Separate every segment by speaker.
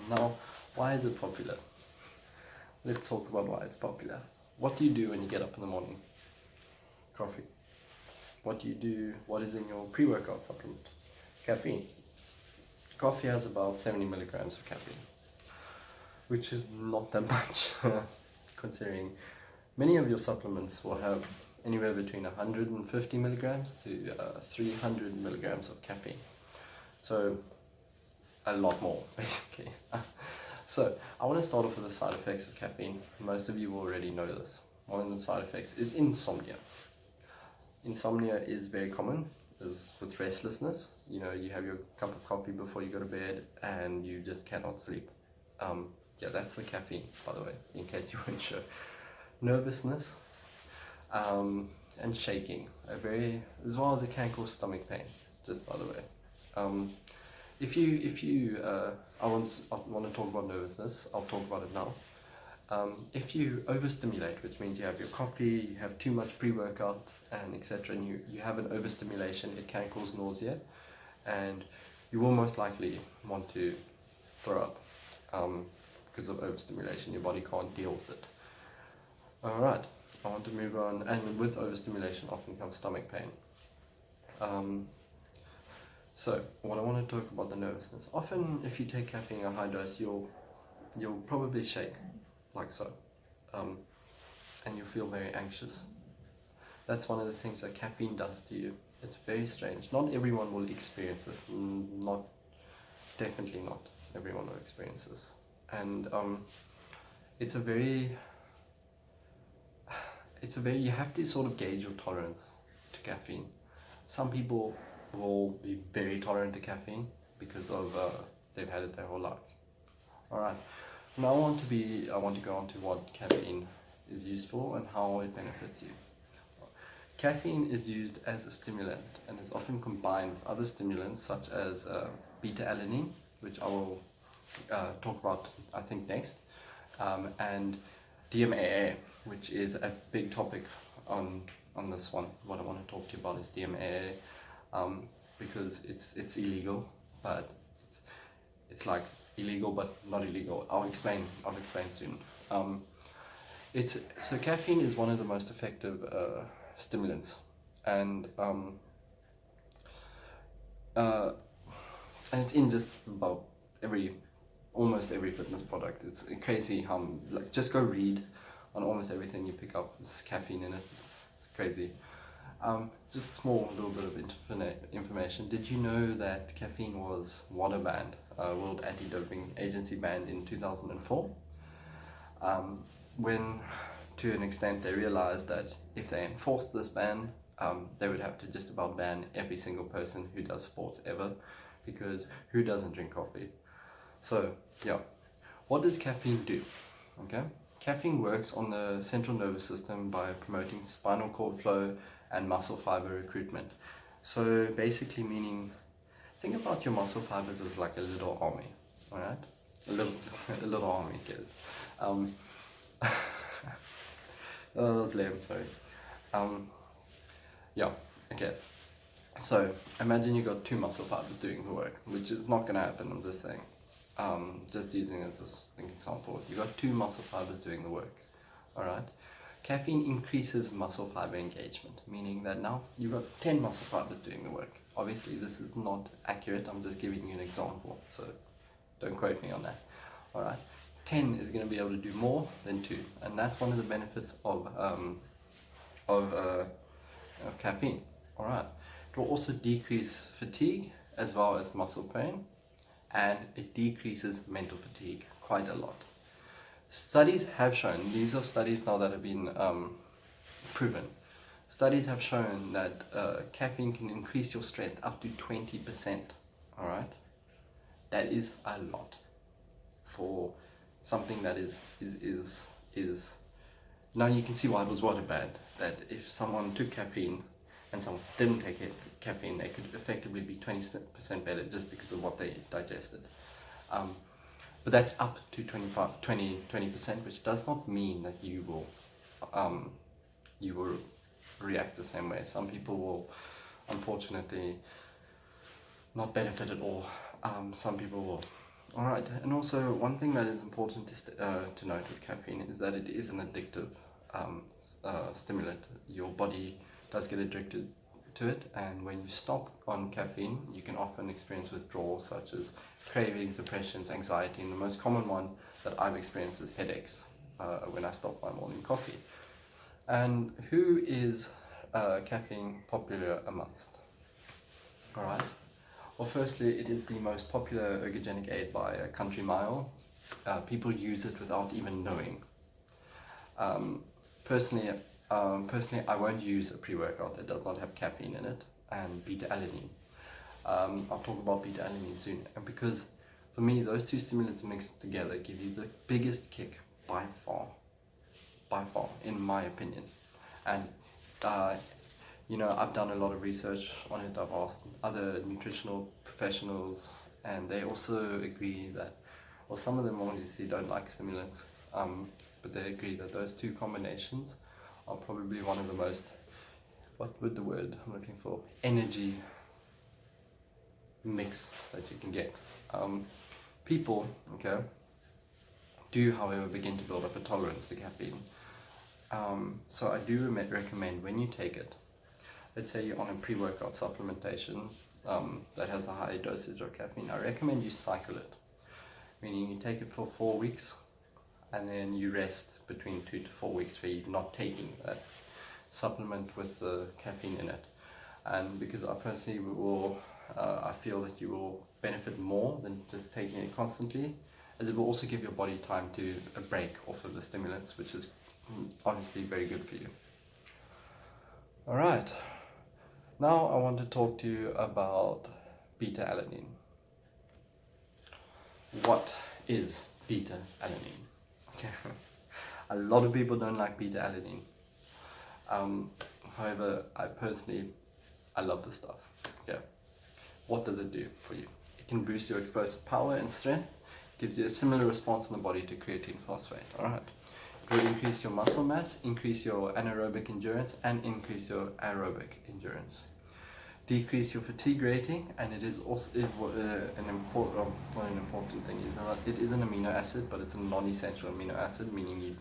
Speaker 1: Now, why is it popular? Let's talk about why it's popular. What do you do when you get up in the morning? Coffee. What do you do? What is in your pre-workout supplement? Caffeine. Coffee has about 70 milligrams of caffeine, which is not that much, considering many of your supplements will have anywhere between 150 milligrams to 300 milligrams of caffeine. So a lot more, basically. So I want to start off with the side effects of caffeine. Most of you will already know this. One of the side effects is insomnia. Insomnia is very common, is with restlessness. You know, you have your cup of coffee before you go to bed and you just cannot sleep. Yeah, that's the caffeine, by the way, in case you weren't sure. Nervousness and shaking, as well as it can cause stomach pain, just by the way. I want to talk about nervousness. I'll talk about it now. If you overstimulate, which means you have your coffee, you have too much pre-workout, and etc., and you have an overstimulation, it can cause nausea, and you will most likely want to throw up because of overstimulation. Your body can't deal with it. Alright, I want to move on, and with overstimulation often comes stomach pain. So what I want to talk about the nervousness. Often if you take caffeine at a high dose, you'll probably shake, like so, and you'll feel very anxious. That's one of the things that caffeine does to you. It's very strange. Not everyone will experience this. Definitely not everyone will experience this. And you have to sort of gauge your tolerance to caffeine. Some people will be very tolerant to caffeine because of they've had it their whole life. Alright, so now I want to go on to what caffeine is used for and how it benefits you. Caffeine is used as a stimulant and is often combined with other stimulants such as beta-alanine, which I will talk about I think next, and DMAA, which is a big topic on this one. What I want to talk to you about is DMAA, because it's illegal, but it's like illegal but not illegal. I'll explain soon. So caffeine is one of the most effective stimulants, and it's in just about almost every fitness product. It's crazy how, like, just go read on almost everything you pick up. There's caffeine in it. It's crazy. Just a small little bit of information. Did you know that caffeine was WADA banned, World Anti-Doping Agency banned in 2004? When, to an extent, they realized that if they enforced this ban, they would have to just about ban every single person who does sports ever, because who doesn't drink coffee? So yeah, what does caffeine do? Okay, caffeine works on the central nervous system by promoting spinal cord flow and muscle fiber recruitment. So basically meaning, think about your muscle fibers as like a little army, alright? A little army, kid. That was lame, sorry. Yeah, okay. So imagine you got two muscle fibers doing the work, which is not gonna happen, I'm just saying. Just using it as an example. You got two muscle fibers doing the work, alright? Caffeine increases muscle fiber engagement, meaning that now you've got 10 muscle fibers doing the work. Obviously this is not accurate, I'm just giving you an example, so don't quote me on that. Alright, 10 is going to be able to do more than 2, and that's one of the benefits of caffeine. Alright, it will also decrease fatigue as well as muscle pain, and it decreases mental fatigue quite a lot. Studies have shown, these are studies now that have been proven, studies have shown that caffeine can increase your strength up to 20%, alright? That is a lot for something that is now you can see why it was water banned, that if someone took caffeine and someone didn't take caffeine, they could effectively be 20% better just because of what they digested. But that's up to 20%, which does not mean that you will react the same way. Some people will unfortunately not benefit at all. Some people will Alright, and also one thing that is important to note with caffeine is that it is an addictive stimulant. Your body does get addicted to it, and when you stop on caffeine, you can often experience withdrawals such as cravings, depressions, anxiety, and the most common one that I've experienced is headaches when I stop my morning coffee. And who is caffeine popular amongst? Alright. Well, firstly, it is the most popular ergogenic aid by a country mile. People use it without even knowing. Personally, I won't use a pre-workout that does not have caffeine in it and beta-alanine. I'll talk about beta-alanine soon. And because for me, those two stimulants mixed together give you the biggest kick by far, in my opinion. And I've done a lot of research on it. I've asked other nutritional professionals, and they also agree that, well, some of them obviously don't like stimulants, but they agree that those two combinations are probably one of the most, what would the word I'm looking for, energy mix that you can get. People, okay, do however begin to build up a tolerance to caffeine. So I do recommend when you take it, let's say you're on a pre-workout supplementation that has a high dosage of caffeine, I recommend you cycle it. Meaning you take it for 4 weeks and then you rest between 2 to 4 weeks where you're not taking that supplement with the caffeine in it. And because I personally I feel that you will benefit more than just taking it constantly, as it will also give your body time to break off of the stimulants, which is obviously very good for you. Alright, now I want to talk to you about beta-alanine. What is beta-alanine? Okay. A lot of people don't like beta-alanine. However, I love this stuff. Okay. What does it do for you? It can boost your explosive power and strength, gives you a similar response in the body to creatine phosphate. Alright. It will increase your muscle mass, increase your anaerobic endurance, and increase your aerobic endurance. Decrease your fatigue rating, and it is also an important thing is that it is an amino acid, but it's a non-essential amino acid, meaning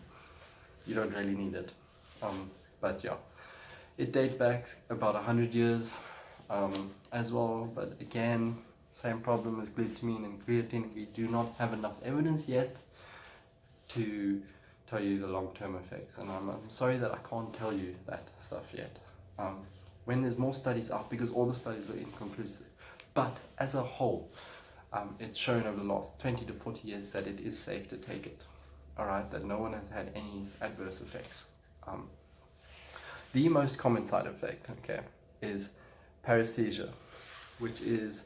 Speaker 1: you don't really need it. But yeah, it dates back about 100 years as well. But again, same problem as glutamine and creatine. We do not have enough evidence yet to tell you the long-term effects, and I'm sorry that I can't tell you that stuff yet. When there's more studies out, because all the studies are inconclusive. But as a whole, it's shown over the last 20 to 40 years that it is safe to take it. Alright, that no one has had any adverse effects. The most common side effect, okay, is paresthesia, which is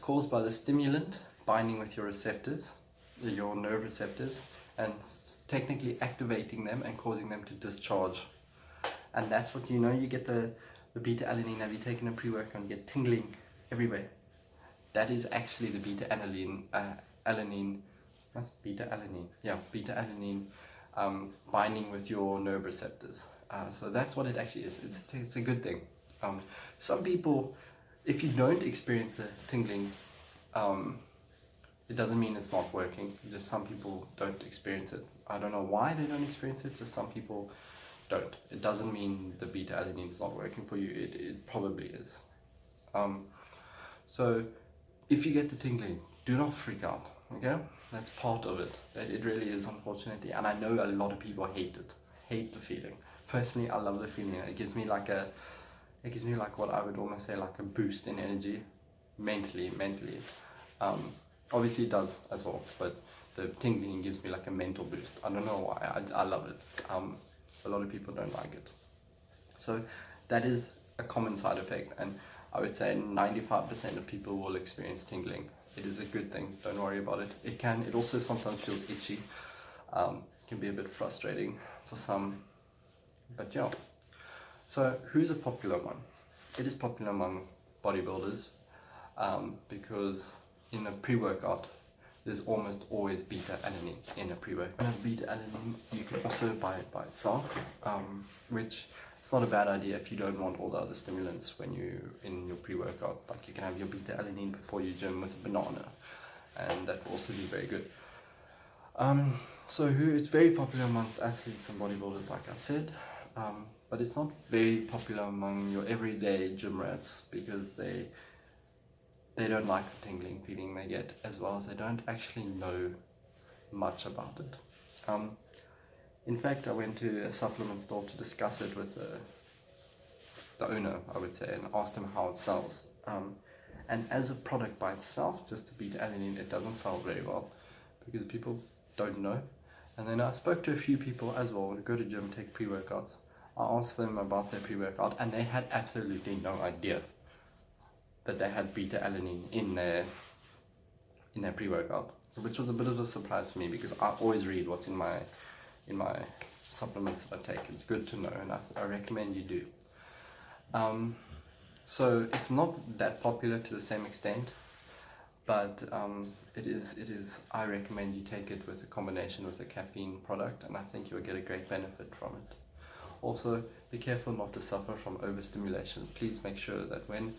Speaker 1: caused by the stimulant binding with your receptors, your nerve receptors, and technically activating them and causing them to discharge. And that's what you get the beta-alanine. Have you taken a pre-workout and you get tingling everywhere? That is actually the beta-alanine, that's beta-alanine, yeah, beta-alanine binding with your nerve receptors. So that's what it actually is. It's a good thing. Some people, if you don't experience the tingling, it doesn't mean it's not working. Just some people don't experience it. I don't know why they don't experience it, just some people don't. It doesn't mean the beta-alanine is not working for you. It probably is. So if you get the tingling, do not freak out, okay? That's part of it. It really is, unfortunately. And I know a lot of people hate the feeling. Personally, I love the feeling. It gives me like what I would almost say like a boost in energy, mentally. Obviously it does as well, but the tingling gives me like a mental boost. I don't know why, I love it. A lot of people don't like it. So that is a common side effect, and I would say 95% of people will experience tingling. It is a good thing, don't worry about it. It also sometimes feels itchy. It can be a bit frustrating for some, but yeah. So who's a popular one? It is popular among bodybuilders because in a pre-workout there's almost always beta-alanine in a pre-workout. And beta-alanine you can also buy it by itself, which is not a bad idea if you don't want all the other stimulants when you're in your pre-workout. Like you can have your beta-alanine before you gym with a banana, and that will also be very good. So it's very popular amongst athletes and bodybuilders, like I said, but it's not very popular among your everyday gym rats, because they don't like the tingling feeling they get, as well as they don't actually know much about it. In fact, I went to a supplement store to discuss it with the owner, I would say, and asked him how it sells. And as a product by itself, just to beat alanine, it doesn't sell very well, because people don't know. And then I spoke to a few people as well who go to gym, take pre-workouts. I asked them about their pre-workout, and they had absolutely no idea that they had beta-alanine in their pre-workout. So, which was a bit of a surprise for me, because I always read what's in my supplements that I take. It's good to know, and I recommend you do. So it's not that popular to the same extent, but it is. I recommend you take it with a combination with a caffeine product, and I think you'll get a great benefit from it. Also, be careful not to suffer from overstimulation. Please make sure that when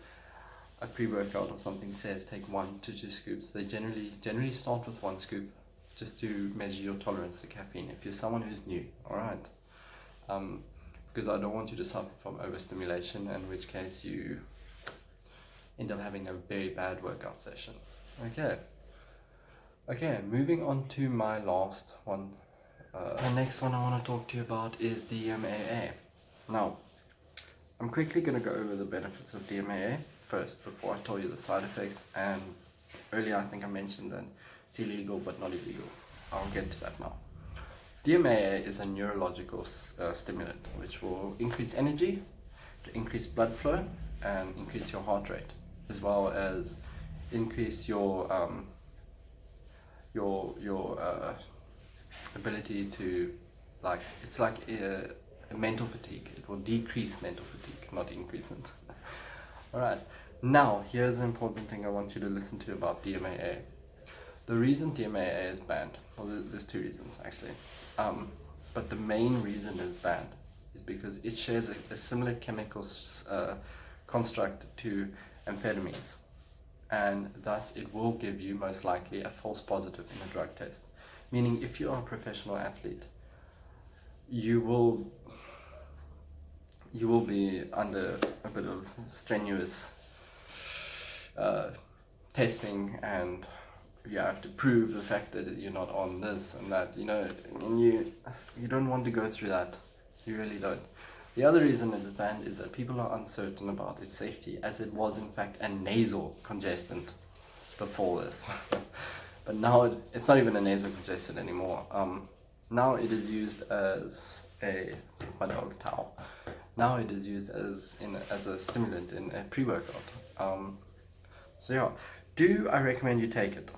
Speaker 1: a pre-workout or something says take 1 to 2 scoops, they generally start with 1 scoop, just to measure your tolerance to caffeine if you're someone who's new. Alright, because I don't want you to suffer from overstimulation, in which case you end up having a very bad workout session. Okay, moving on to my last one. The next one I want to talk to you about is DMAA. Now, I'm quickly going to go over the benefits of DMAA first before I tell you the side effects. And earlier I think I mentioned that it's illegal but not illegal. I'll get to that now. DMAA is a neurological stimulant which will increase energy, increase blood flow, and increase your heart rate, as well as increase your ability to, like, it's like a mental fatigue. It will decrease mental fatigue, not increase it. Alright, now here's an important thing I want you to listen to about DMAA. The reason DMAA is banned, well, there's 2 reasons actually, but the main reason it's banned is because it shares a similar chemical construct to amphetamines, and thus it will give you most likely a false positive in a drug test. Meaning, if you are a professional athlete, you will be under a bit of strenuous testing, and you have to prove the fact that you're not on this and that, and you don't want to go through that. You really don't. The other reason it is banned is that people are uncertain about its safety, as it was in fact a nasal congestant before this. But now it's not even a nasal congestant anymore. Now it is used as my dog towel. Now it is used as a stimulant in a pre-workout. So yeah, do I recommend you take it?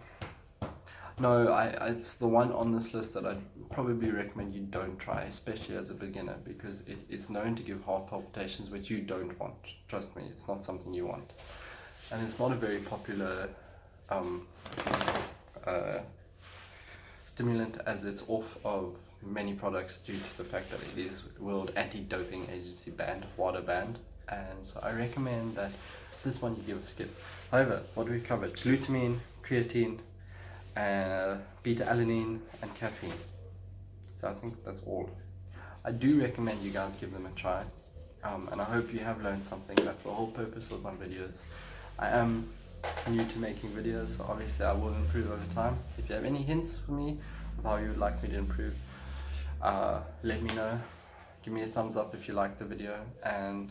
Speaker 1: No, it's the one on this list that I'd probably recommend you don't try, especially as a beginner, because it's known to give heart palpitations, which you don't want. Trust me, it's not something you want. And it's not a very popular stimulant, as it's off of many products due to the fact that it is World Anti-Doping Agency banned, WADA banned, and so I recommend that this one you give a skip. However, what we covered: glutamine, creatine, beta-alanine, and caffeine. So I think that's all. I do recommend you guys give them a try, and I hope you have learned something. That's the whole purpose of my videos. I am new to making videos, so obviously I will improve over time. If you have any hints for me of how you would like me to improve, let me know. Give me a thumbs up if you liked the video, and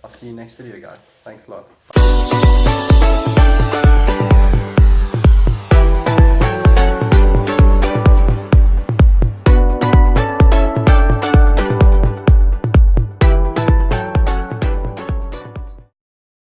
Speaker 1: I'll see you next video, guys. Thanks a lot.